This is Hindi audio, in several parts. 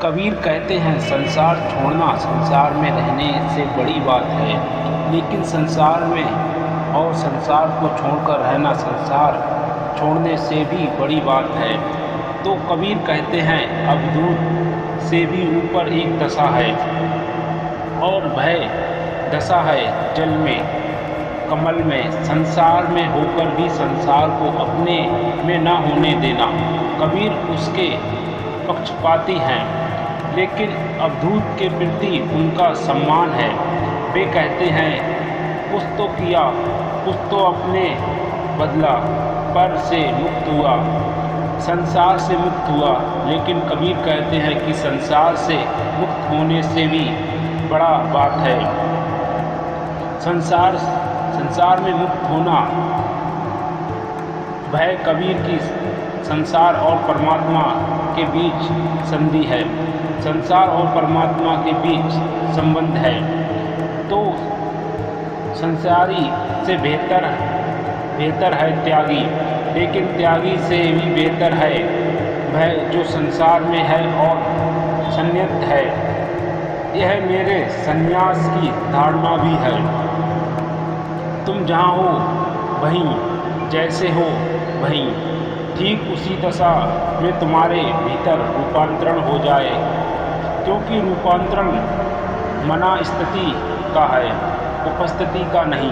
कबीर कहते हैं संसार छोड़ना संसार में रहने से बड़ी बात है, लेकिन संसार में और संसार को छोड़कर रहना संसार छोड़ने से भी बड़ी बात है। तो कबीर कहते हैं अवधूत से भी ऊपर एक दशा है और भय दशा है जल में कमल में, संसार में होकर भी संसार को अपने में न होने देना। कबीर उसके पक्षपाती हैं, लेकिन अवधूत के प्रति उनका सम्मान है। वे कहते हैं कुछ तो किया, कुछ तो अपने बदला, पर से मुक्त हुआ, संसार से मुक्त हुआ। लेकिन कबीर कहते हैं कि संसार से मुक्त होने से भी बड़ा बात है। संसार में मुक्त होना भय कबीर की संसार और परमात्मा के बीच संधि है, संसार और परमात्मा के बीच संबंध है। तो संसारी से बेहतर है त्यागी, लेकिन त्यागी से भी बेहतर है भय जो संसार में है और संन्यास है। यह मेरे संन्यास की धारणा भी है। तुम जहाँ हो वहीं, जैसे हो वहीं, ठीक उसी दशा में तुम्हारे भीतर रूपांतरण हो जाए, क्योंकि रूपांतरण मना स्थिति का है, उपस्थिति का नहीं।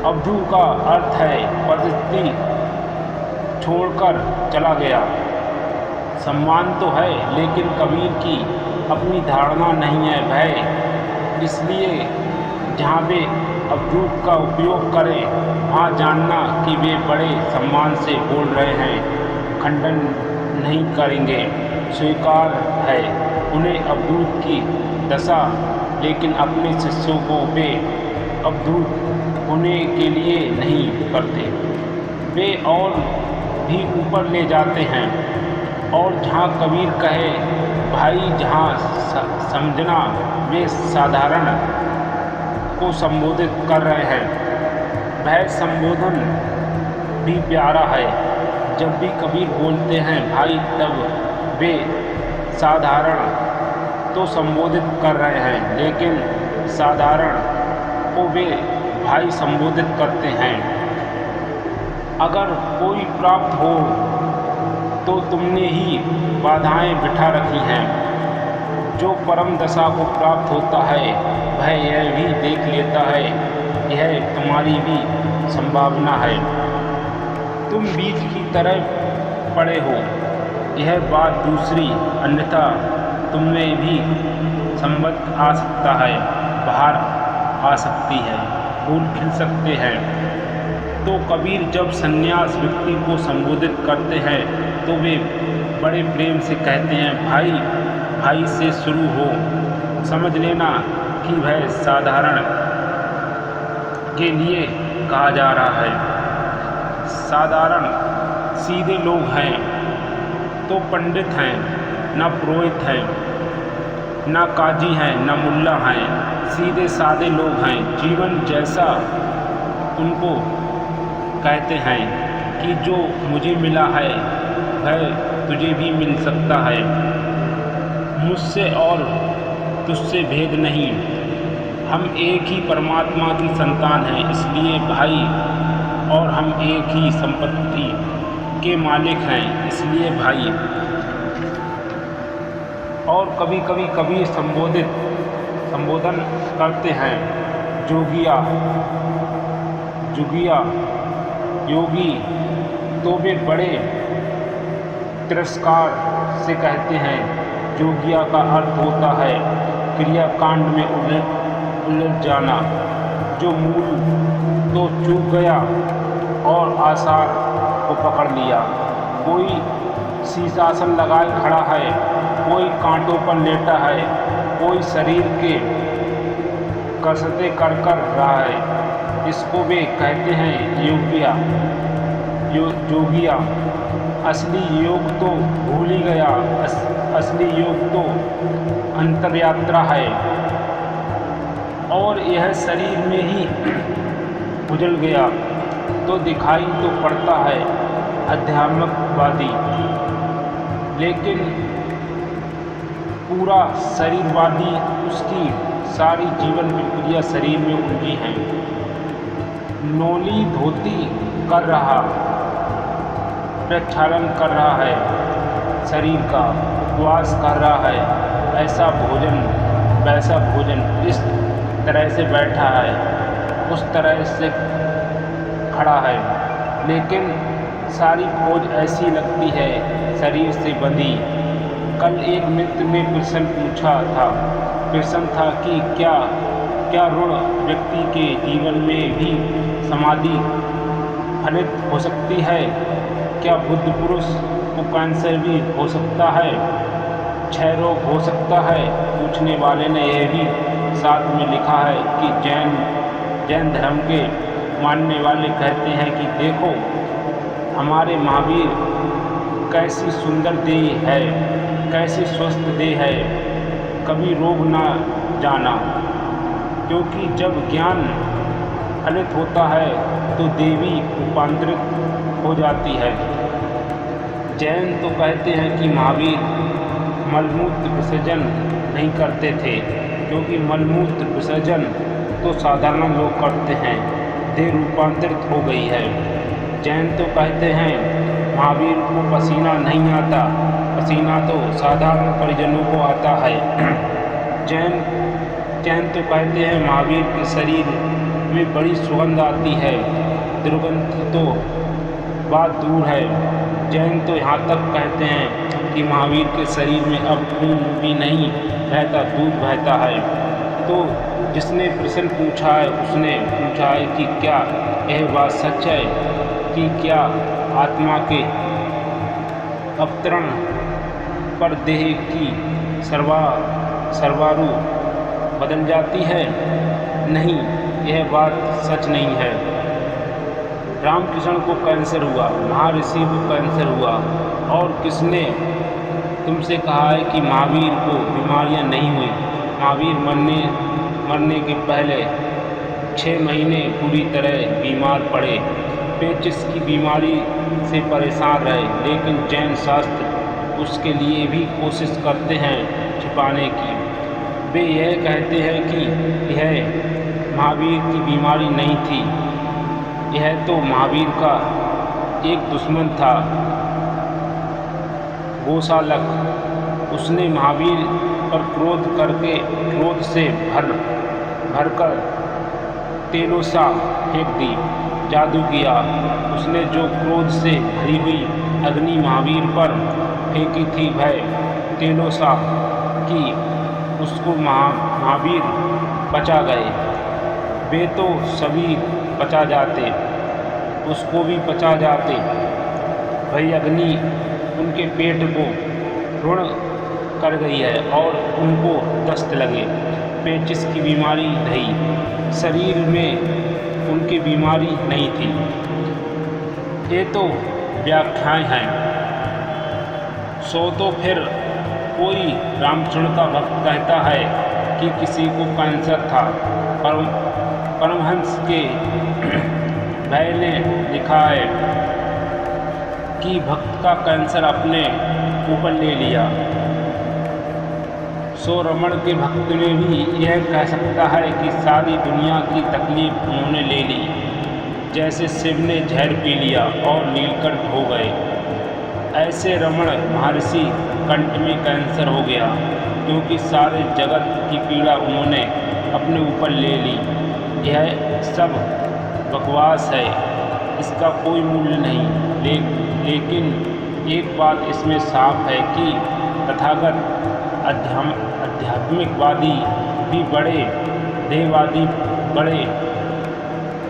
अवधू का अर्थ है परिस्थिति छोड़कर चला गया। सम्मान तो है, लेकिन कबीर की अपनी धारणा नहीं है भय। इसलिए जहाँ वे अवधूत का उपयोग करें, वहाँ जानना कि वे बड़े सम्मान से बोल रहे हैं, खंडन नहीं करेंगे। स्वीकार है उन्हें अवधूत की दशा, लेकिन अपने शिष्यों को वे अवधूत होने के लिए नहीं करते। वे और भी ऊपर ले जाते हैं। और जहाँ कबीर कहे भाई, जहाँ समझना वे साधारण को संबोधित कर रहे हैं। वह संबोधन भी प्यारा है। जब भी कबीर बोलते हैं भाई, तब वे साधारण तो संबोधित कर रहे हैं, लेकिन साधारण को वे भाई संबोधित करते हैं। अगर कोई प्राप्त हो तो तुमने ही बाधाएं बिठा रखी हैं। जो परम दशा को प्राप्त होता है वह यह भी देख लेता है, यह तुम्हारी भी संभावना है। तुम बीज की तरह पड़े हो, यह बात दूसरी, अन्यथा तुममें भी संबंध आ सकता है, बाहर आ सकती है, फूल खिल सकते हैं। तो कबीर जब सन्यास व्यक्ति को संबोधित करते हैं तो वे बड़े प्रेम से कहते हैं भाई, भाई से शुरू हो। समझ लेना कि वह साधारण के लिए कहा जा रहा है। साधारण सीधे लोग हैं, तो पंडित हैं, न पुरोहित हैं, न काजी हैं, न मुल्ला हैं। सीधे सादे लोग हैं। जीवन जैसा उनको कहते हैं कि जो मुझे मिला है वह तुझे भी मिल सकता है। मुझसे और तुझसे भेद नहीं, हम एक ही परमात्मा की संतान हैं, इसलिए भाई। और हम एक ही संपत्ति के मालिक हैं, इसलिए भाई। और कभी कभी कबीर संबोधन करते हैं जोगिया, योगी, तो वे बड़े तिरस्कार से कहते हैं। जोगिया का अर्थ होता है क्रियाकांड में उलझ जाना, जो मूल तो चूक गया और आसार को पकड़ लिया। कोई शीर्षासन लगाए खड़ा है, कोई कांटों पर लेटा है, कोई शरीर के कसरतें कर रहा है। इसको वे कहते हैं जोगिया। असली योग तो भूल ही गया, असली योग तो अंतर्यात्रा है, और यह शरीर में ही उजल गया तो दिखाई तो पड़ता है अध्यात्मवादी, लेकिन पूरा शरीरवादी उसकी सारी जीवन प्रक्रिया शरीर में उलझी है। नोली धोती कर रहा, प्रक्षालन कर रहा है शरीर का, उपवास कर रहा है, ऐसा भोजन वैसा भोजन, इस तरह से बैठा है, उस तरह से खड़ा है, लेकिन सारी खोज ऐसी लगती है शरीर से बंधी। कल एक मित्र ने प्रश्न था कि क्या ऋण व्यक्ति के जीवन में भी समाधि फलित हो सकती है? क्या बुद्ध पुरुष को कैंसर भी हो सकता है? क्षय रोग हो सकता है? पूछने वाले ने यह भी साथ में लिखा है कि जैन धर्म के मानने वाले कहते हैं कि देखो हमारे महावीर कैसी सुंदर देह है, कैसी स्वस्थ देह है, कभी रोग ना जाना। क्योंकि जब ज्ञान फलित होता है तो देवी रूपांतरित हो जाती है। जैन तो कहते हैं कि महावीर मलमूत्र विसर्जन नहीं करते थे, क्योंकि मलमूत्र विसर्जन तो साधारण लोग करते हैं, देह रूपांतरित हो गई है। जैन तो कहते हैं महावीर को पसीना नहीं आता, पसीना तो साधारण परिजनों को आता है। जैन तो कहते हैं महावीर के शरीर में बड़ी सुगंध आती है, दुर्गंध तो बात दूर है। जैन तो यहाँ तक कहते हैं कि महावीर के शरीर में अब खून भी नहीं बहता, दूध बहता है। तो जिसने प्रश्न पूछा है उसने पूछा है कि क्या यह बात सच है कि क्या आत्मा के अवतरण पर देह की सर्वारु बदल जाती है? नहीं, यह बात सच नहीं है। रामकृष्ण को कैंसर हुआ, महर्षि को कैंसर हुआ, और किसने तुमसे कहा है कि महावीर को बीमारियां नहीं हुई? महावीर मरने के पहले 6 महीने पूरी तरह बीमार पड़े, पेचिस की बीमारी से परेशान रहे, लेकिन जैन शास्त्र उसके लिए भी कोशिश करते हैं छिपाने की। वे यह कहते हैं कि यह महावीर की बीमारी नहीं थी, यह तो महावीर का एक दुश्मन था, गोशालक। उसने महावीर पर क्रोध से भरकर तेलोसा फेंक दी, जादू किया। उसने जो क्रोध से भरी हुई अग्नि महावीर पर फेंकी थी वह तेलोसा की, उसको महावीर बचा गए। वे तो सभी बचा जाते, उसको भी बचा जाते। वही अग्नि उनके पेट को ऋण कर गई है और उनको दस्त लगे, पेचिस की बीमारी रही, शरीर में उनकी बीमारी नहीं थी। ये तो व्याख्याएं हैं। सो तो फिर कोई रामकृष्ण का भक्त कहता है कि किसी को कैंसर था। परमहंस के भाई ने लिखा है कि भक्त का कैंसर अपने ऊपर ले लिया। सो रमण के भक्त ने भी यह कह सकता है कि सारी दुनिया की तकलीफ उन्होंने ले ली, जैसे शिव ने जहर पी लिया और नीलकंठ हो गए। ऐसे रमण महर्षि कंठ में कैंसर हो गया, क्योंकि सारे जगत की पीड़ा उन्होंने अपने ऊपर ले ली। यह सब बकवास है, इसका कोई मूल्य नहीं। लेकिन एक बात इसमें साफ है कि तथागत आध्यात्मिकवादी भी बड़े, देहवादी बड़े,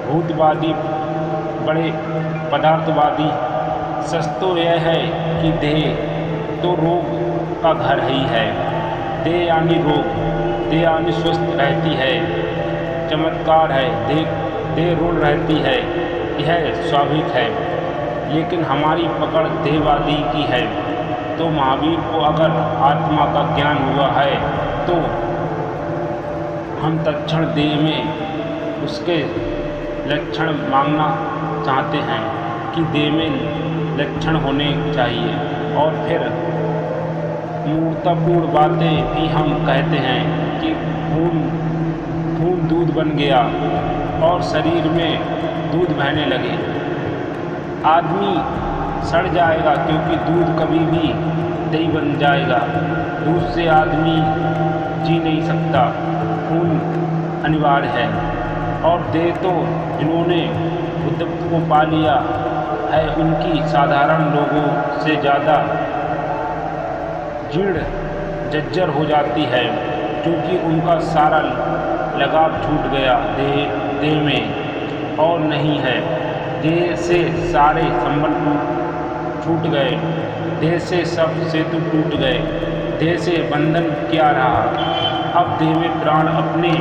भूतवादी बड़े, पदार्थवादी सच तो यह है कि देह तो रोग का घर ही है। देह यानी रोग, देह यानी स्वस्थ रहती है, चमत्कार है। देह ऋण रहती है, यह स्वाभाविक है। लेकिन हमारी पकड़ देहवादी की है। तो महावीर को अगर आत्मा का ज्ञान हुआ है तो हम तत्क्षण देह में उसके लक्षण मांगना चाहते हैं कि देह में लक्षण होने चाहिए, और फिर मूर्खतापूर्ण बातें भी हम कहते हैं कि खून दूध बन गया और शरीर में दूध बहने लगे। आदमी सड़ जाएगा क्योंकि दूध कभी भी दही बन जाएगा। दूध से आदमी जी नहीं सकता, खून अनिवार्य है। और देह तो जिन्होंने बुद्धत्व को पा लिया है उनकी साधारण लोगों से ज़्यादा जीर्ण जर्जर हो जाती है, क्योंकि उनका सारा लगाव छूट गया देह में और नहीं है। देह से सारे संबंध छूट गए, देह से सब सेतु टूट गए, देह से बंधन क्या रहा। अब देह में प्राण अपने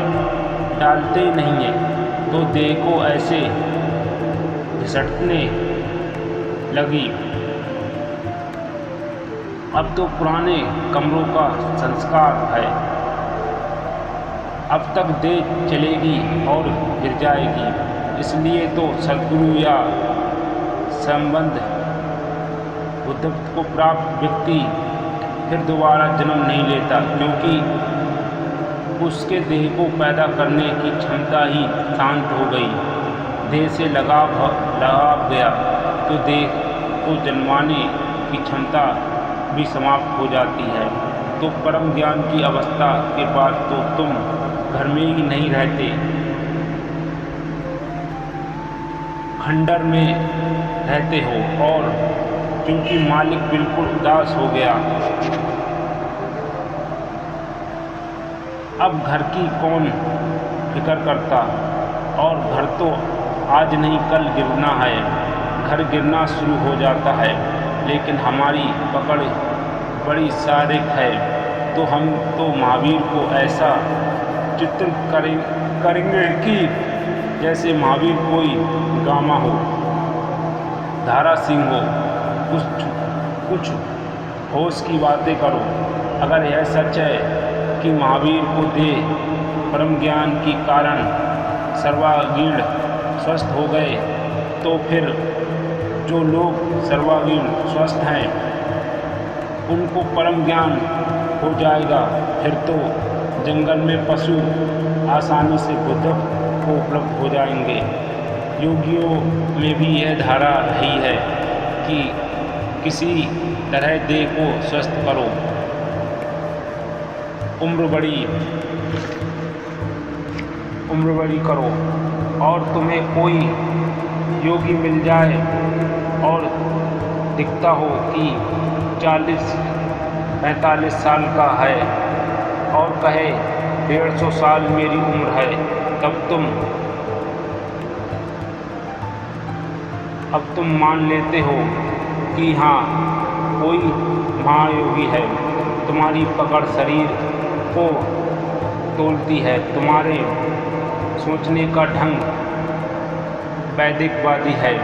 डालते ही नहीं है तो देह को ऐसे घिसटने लगी। अब तो पुराने कमरों का संस्कार है। अब तक देह चलेगी और गिर जाएगी। इसलिए तो सद्गुरु या संबंध बुद्धत्व को प्राप्त व्यक्ति फिर दोबारा जन्म नहीं लेता, क्योंकि उसके देह को पैदा करने की क्षमता ही शांत हो गई। देह से लगाव गया तो देह को जन्माने की क्षमता भी समाप्त हो जाती है। तो परम ज्ञान की अवस्था के बाद तो तुम घर में ही नहीं रहते, खंडर में रहते हो। और क्योंकि मालिक बिल्कुल उदास हो गया, अब घर की कौन फिक्र करता। और घर तो आज नहीं कल गिरना है। घर गिरना शुरू हो जाता है, लेकिन हमारी पकड़ बड़ी शारीरिक है। तो हम तो महावीर को ऐसा चित्रित करेंगे कि जैसे महावीर कोई गामा हो, धारा सिंह हो। कुछ होश की बातें करो। अगर यह सच है कि महावीर को देह परम ज्ञान के कारण सर्वांगीण स्वस्थ हो गए, तो फिर जो लोग सर्वांगीण स्वस्थ हैं उनको परम ज्ञान हो जाएगा। फिर तो जंगल में पशु आसानी से बुद्धत्व को उपलब्ध हो जाएंगे। योगियों में भी यह धारा ही है कि किसी तरह देह को स्वस्थ करो। उम्र बड़ी करो और तुम्हें कोई योगी मिल जाए और दिखता हो कि 40-45 साल का है और कहे 150 साल मेरी उम्र है, अब तुम मान लेते हो कि हाँ कोई महायोगी है। तुम्हारी पकड़ शरीर को तोलती है। तुम्हारे सोचने का ढंग वैदिकवादी है।